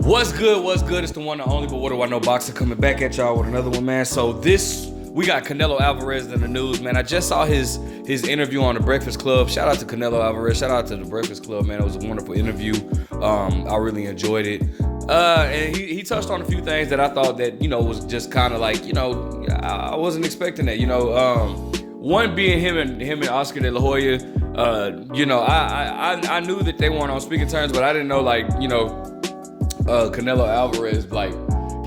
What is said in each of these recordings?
What's good? What's good? It's the one and only, but what do I know? Boxer coming back at y'all with another one, man. So we got Canelo Alvarez in the news, man. I just saw his interview on The Breakfast Club. Shout out to Canelo Alvarez. Shout out to The Breakfast Club, man. It was a wonderful interview. I really enjoyed it. And he touched on a few things that I thought that, was just kind of like, I wasn't expecting that, one being him and Oscar De La Hoya. I knew that they weren't on speaking terms, but I didn't know, Canelo Alvarez,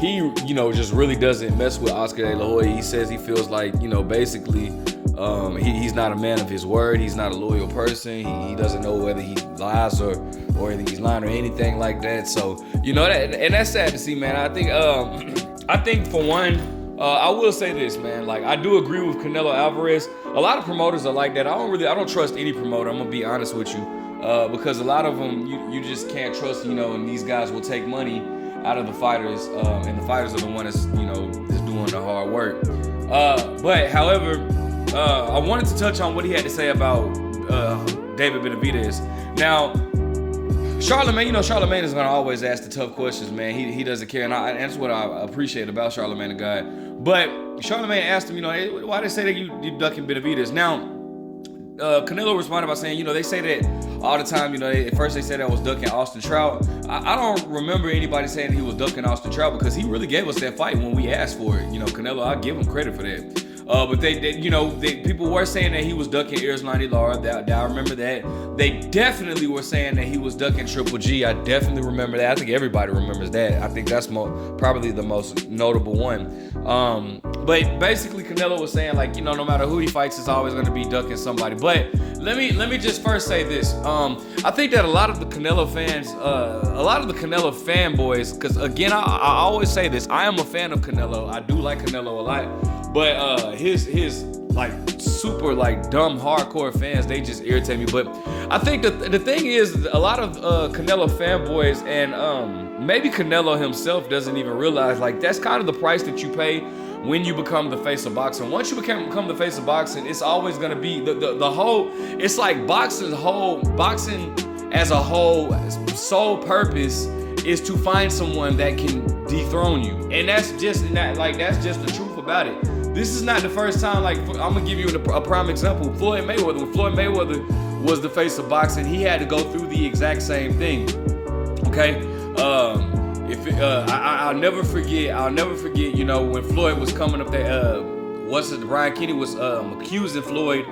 he, just really doesn't mess with Oscar De La Hoya. He says he feels like, basically, he's not a man of his word. He's not a loyal person. He doesn't know whether he lies or whether he's lying or anything like that. So, and that's sad to see, man. I think for one, I will say this, man. I do agree with Canelo Alvarez. A lot of promoters are like that. I don't trust any promoter. I'm gonna be honest with you. Because a lot of them, you just can't trust, and these guys will take money out of the fighters, and the fighters are the one that's doing the hard work. But however, I wanted to touch on what he had to say about David Benavidez. Now, Charlamagne is gonna always ask the tough questions, man. He doesn't care, and that's what I appreciate about Charlamagne the guy. But Charlamagne asked him, hey, why they say that you ducking Benavidez? Now, Canelo responded by saying, they say that all the time, at first they said I was ducking Austin Trout. I don't remember anybody saying that he was ducking Austin Trout because he really gave us that fight when we asked for it. Canelo, I give him credit for that. But people were saying that he was ducking Erislandy Lara. I remember that. They definitely were saying that he was ducking Triple G. I definitely remember that. I think everybody remembers that. I think that's probably the most notable one. But basically Canelo was saying no matter who he fights, it's always going to be ducking somebody. But let me just first say this. I think that a lot of the Canelo fans, a lot of the Canelo fanboys, because again, I always say this, I am a fan of Canelo. I do like Canelo a lot. But his super dumb hardcore fans, they just irritate me. But I think that the thing is, a lot of Canelo fanboys and maybe Canelo himself doesn't even realize that's kind of the price that you pay when you become the face of boxing. Once you become the face of boxing, it's always gonna be the whole. It's like boxing as a whole sole purpose is to find someone that can dethrone you, and that's just the truth about it. This is not the first time. I'm gonna give you a prime example. Floyd Mayweather. When Floyd Mayweather was the face of boxing, he had to go through the exact same thing. Okay. I'll never forget. When Floyd was coming up there. Brian Kenny was accusing Floyd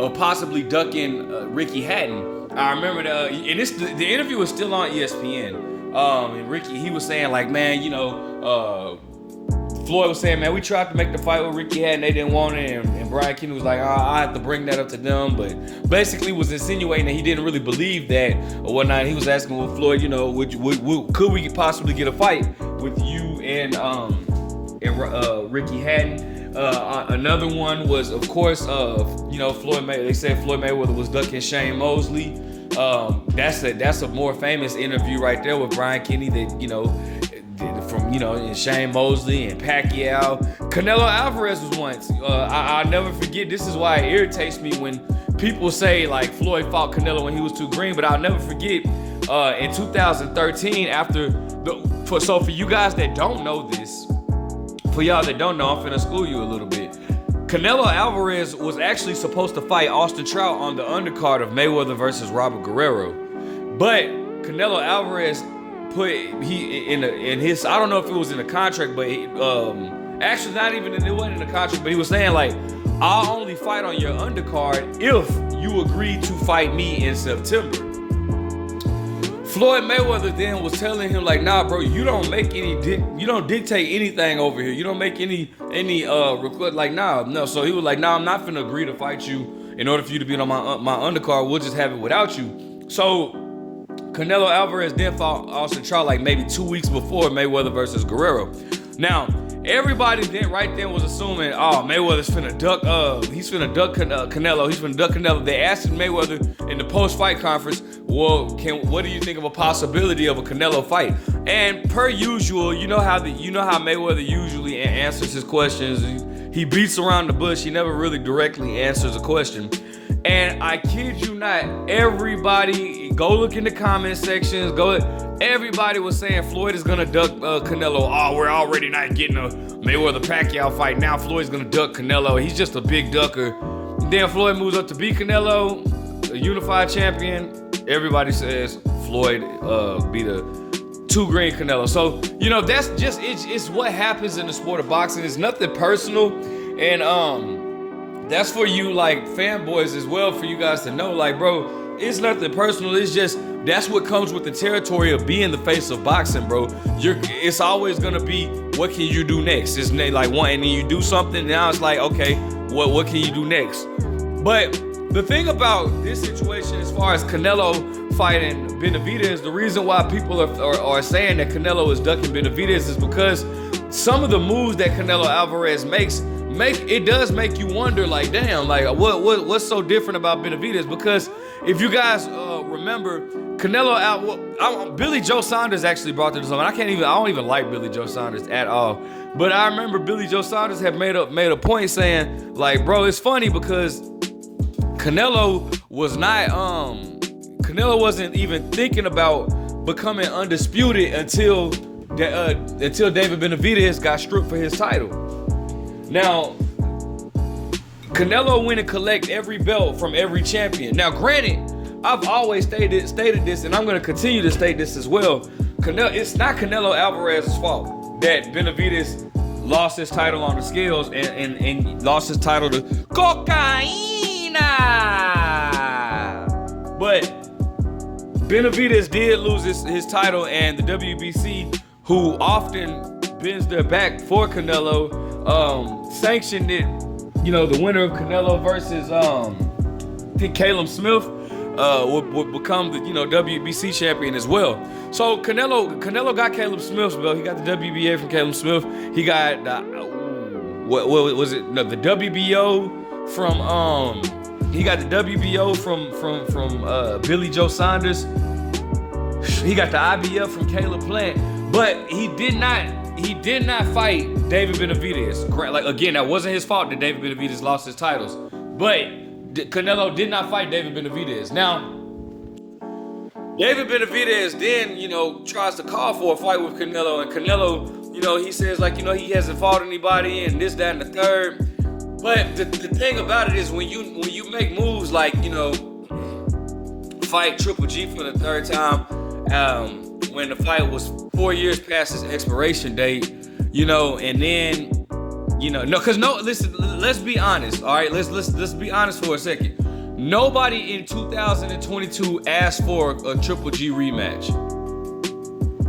of possibly ducking Ricky Hatton. I remember that, and the interview was still on ESPN. And Ricky, he was saying Floyd was saying, man, we tried to make the fight with Ricky Hatton, they didn't want it, and Brian Kenny was like, I have to bring that up to them, but basically was insinuating that he didn't really believe that or whatnot. He was asking, well, Floyd, could we possibly get a fight with you and Ricky Hatton? Another one was, of course, Floyd Mayweather. They said Floyd Mayweather was ducking Shane Mosley. That's a more famous interview right there with Brian Kenny that from Shane Mosley and Pacquiao. Canelo Alvarez was once. I'll never forget. This is why it irritates me when people say Floyd fought Canelo when he was too green. But I'll never forget in 2013 for you guys that don't know this, for y'all that don't know, I'm finna school you a little bit. Canelo Alvarez was actually supposed to fight Austin Trout on the undercard of Mayweather versus Robert Guerrero, but Canelo Alvarez put in his, I don't know if it was in the contract, but actually not even, it wasn't in the contract, but he was saying I'll only fight on your undercard if you agree to fight me in September. Floyd Mayweather then was telling him nah, bro, you don't dictate anything over here. You don't make any request. No. So he was nah, I'm not finna agree to fight you in order for you to be on my undercard. We'll just have it without you. So Canelo Alvarez then fought Austin Trout maybe 2 weeks before Mayweather versus Guerrero. Now, everybody right then was assuming, Mayweather's finna duck, he's finna duck Canelo, he's finna duck Canelo. They asked Mayweather in the post-fight conference, well, what do you think of a possibility of a Canelo fight? And per usual, you know how Mayweather usually answers his questions. He beats around the bush, he never really directly answers a question. And I kid you not, everybody Go look in the comment sections. Everybody was saying Floyd is gonna duck Canelo. Oh, we're already not getting a Mayweather-Pacquiao fight. Now Floyd's gonna duck Canelo. He's just a big ducker. Then Floyd moves up to beat Canelo, a unified champion. Everybody says Floyd beat a 2-green Canelo. So, you know, that's just, it's what happens in the sport of boxing. It's nothing personal. And that's for you, like, fanboys as well, for you guys to know, like, bro, it's nothing personal. It's just, that's what comes with the territory of being the face of boxing, bro. It's always gonna be, what can you do next? It's like one, and then you do something, now it's like, okay, what can you do next? But the thing about this situation, as far as Canelo fighting Benavidez, the reason why people are saying that Canelo is ducking Benavidez is because some of the moves that Canelo Alvarez makes, it does make you wonder, like, damn, like, what's so different about Benavidez? Because if you guys remember, Billy Joe Saunders actually brought this up, and I don't even like Billy Joe Saunders at all. But I remember Billy Joe Saunders had made a point saying, like, bro, it's funny because Canelo wasn't even thinking about becoming undisputed until David Benavidez got stripped for his title. Now, Canelo went and collect every belt from every champion. Now, granted, I've always stated this, and I'm going to continue to state this as well. It's not Canelo Alvarez's fault that Benavidez lost his title on the scales and lost his title to cocaine. But Benavidez did lose his title, and the WBC, who often bends their back for Canelo, sanctioned it. You know, the winner of Canelo versus I think Caleb Smith would become the WBC champion as well. So Canelo got Caleb Smith's belt. He got the WBA from Caleb Smith. He got what was it? No, the WBO from he got the WBO from Billy Joe Saunders. He got the IBF from Caleb Plant, but he did not fight David Benavidez. Like, again, that wasn't his fault that David Benavidez lost his titles, but Canelo did not fight David Benavidez. Now, David Benavidez then, tries to call for a fight with Canelo, and Canelo, he says, like, he hasn't fought anybody and this, that, and the third. But the thing about it is when you make moves like, fight Triple G for the third time, when the fight was 4 years past its expiration date, and then, listen, let's be honest, all right? Let's be honest for a second. Nobody in 2022 asked for a Triple G rematch.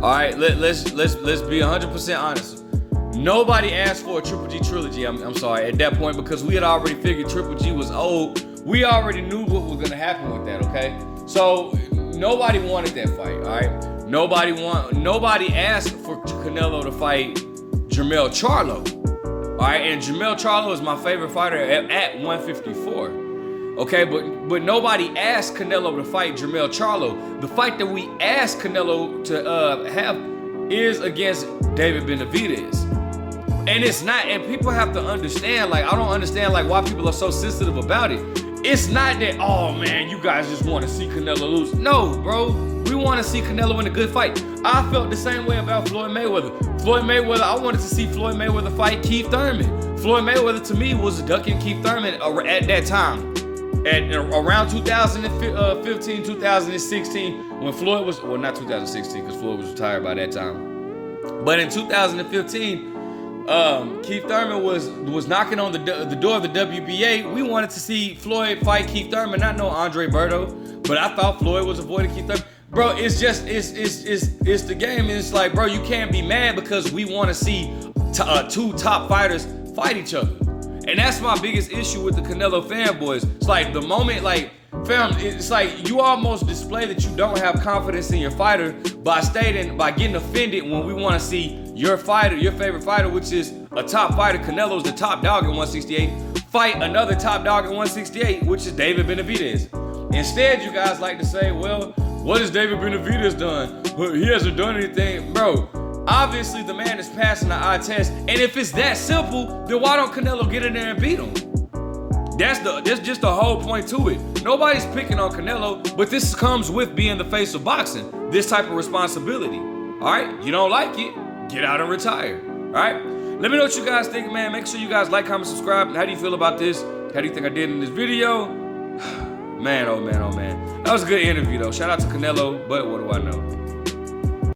All right, let's be 100% honest. Nobody asked for a Triple G trilogy. I'm sorry, at that point, because we had already figured Triple G was old. We already knew what was gonna happen with that. Okay, so nobody wanted that fight. All right, nobody asked for Canelo to fight Jermell Charlo. All right, and Jermell Charlo is my favorite fighter at 154. Okay, but nobody asked Canelo to fight Jermell Charlo. The fight that we asked Canelo to have is against David Benavidez. And it's not, and people have to understand, like, I don't understand, like, why people are so sensitive about it. It's not that, oh man, you guys just want to see Canelo lose. No, bro, we want to see Canelo in a good fight. I felt the same way about Floyd Mayweather. I wanted to see Floyd Mayweather fight Keith Thurman. Floyd Mayweather, to me, was ducking Keith Thurman at that time. At around 2015, 2016, when Floyd was, well, not 2016, because Floyd was retired by that time. But in 2015, Keith Thurman was knocking on the door of the WBA. We wanted to see Floyd fight Keith Thurman, not no Andre Berto, but I thought Floyd was avoiding Keith Thurman. Bro, it's just, it's the game, and it's like, bro, you can't be mad because we want to see two top fighters fight each other. And that's my biggest issue with the Canelo fanboys. It's like the moment, like, fam, it's like you almost display that you don't have confidence in your fighter by getting offended when we want to see your fighter, your favorite fighter, which is a top fighter. Canelo's the top dog at 168. Fight another top dog at 168, which is David Benavidez. Instead, you guys like to say, well, what has David Benavidez done? Well, he hasn't done anything. Bro, obviously the man is passing the eye test. And if it's that simple, then why don't Canelo get in there and beat him? That's just the whole point to it. Nobody's picking on Canelo, but this comes with being the face of boxing. This type of responsibility. All right, you don't like it, get out and retire. All right. Let me know what you guys think, man. Make sure you guys like, comment, subscribe. How do you feel about this? How do you think I did in this video? Man, oh man, oh man. That was a good interview though. Shout out to Canelo, but what do I know?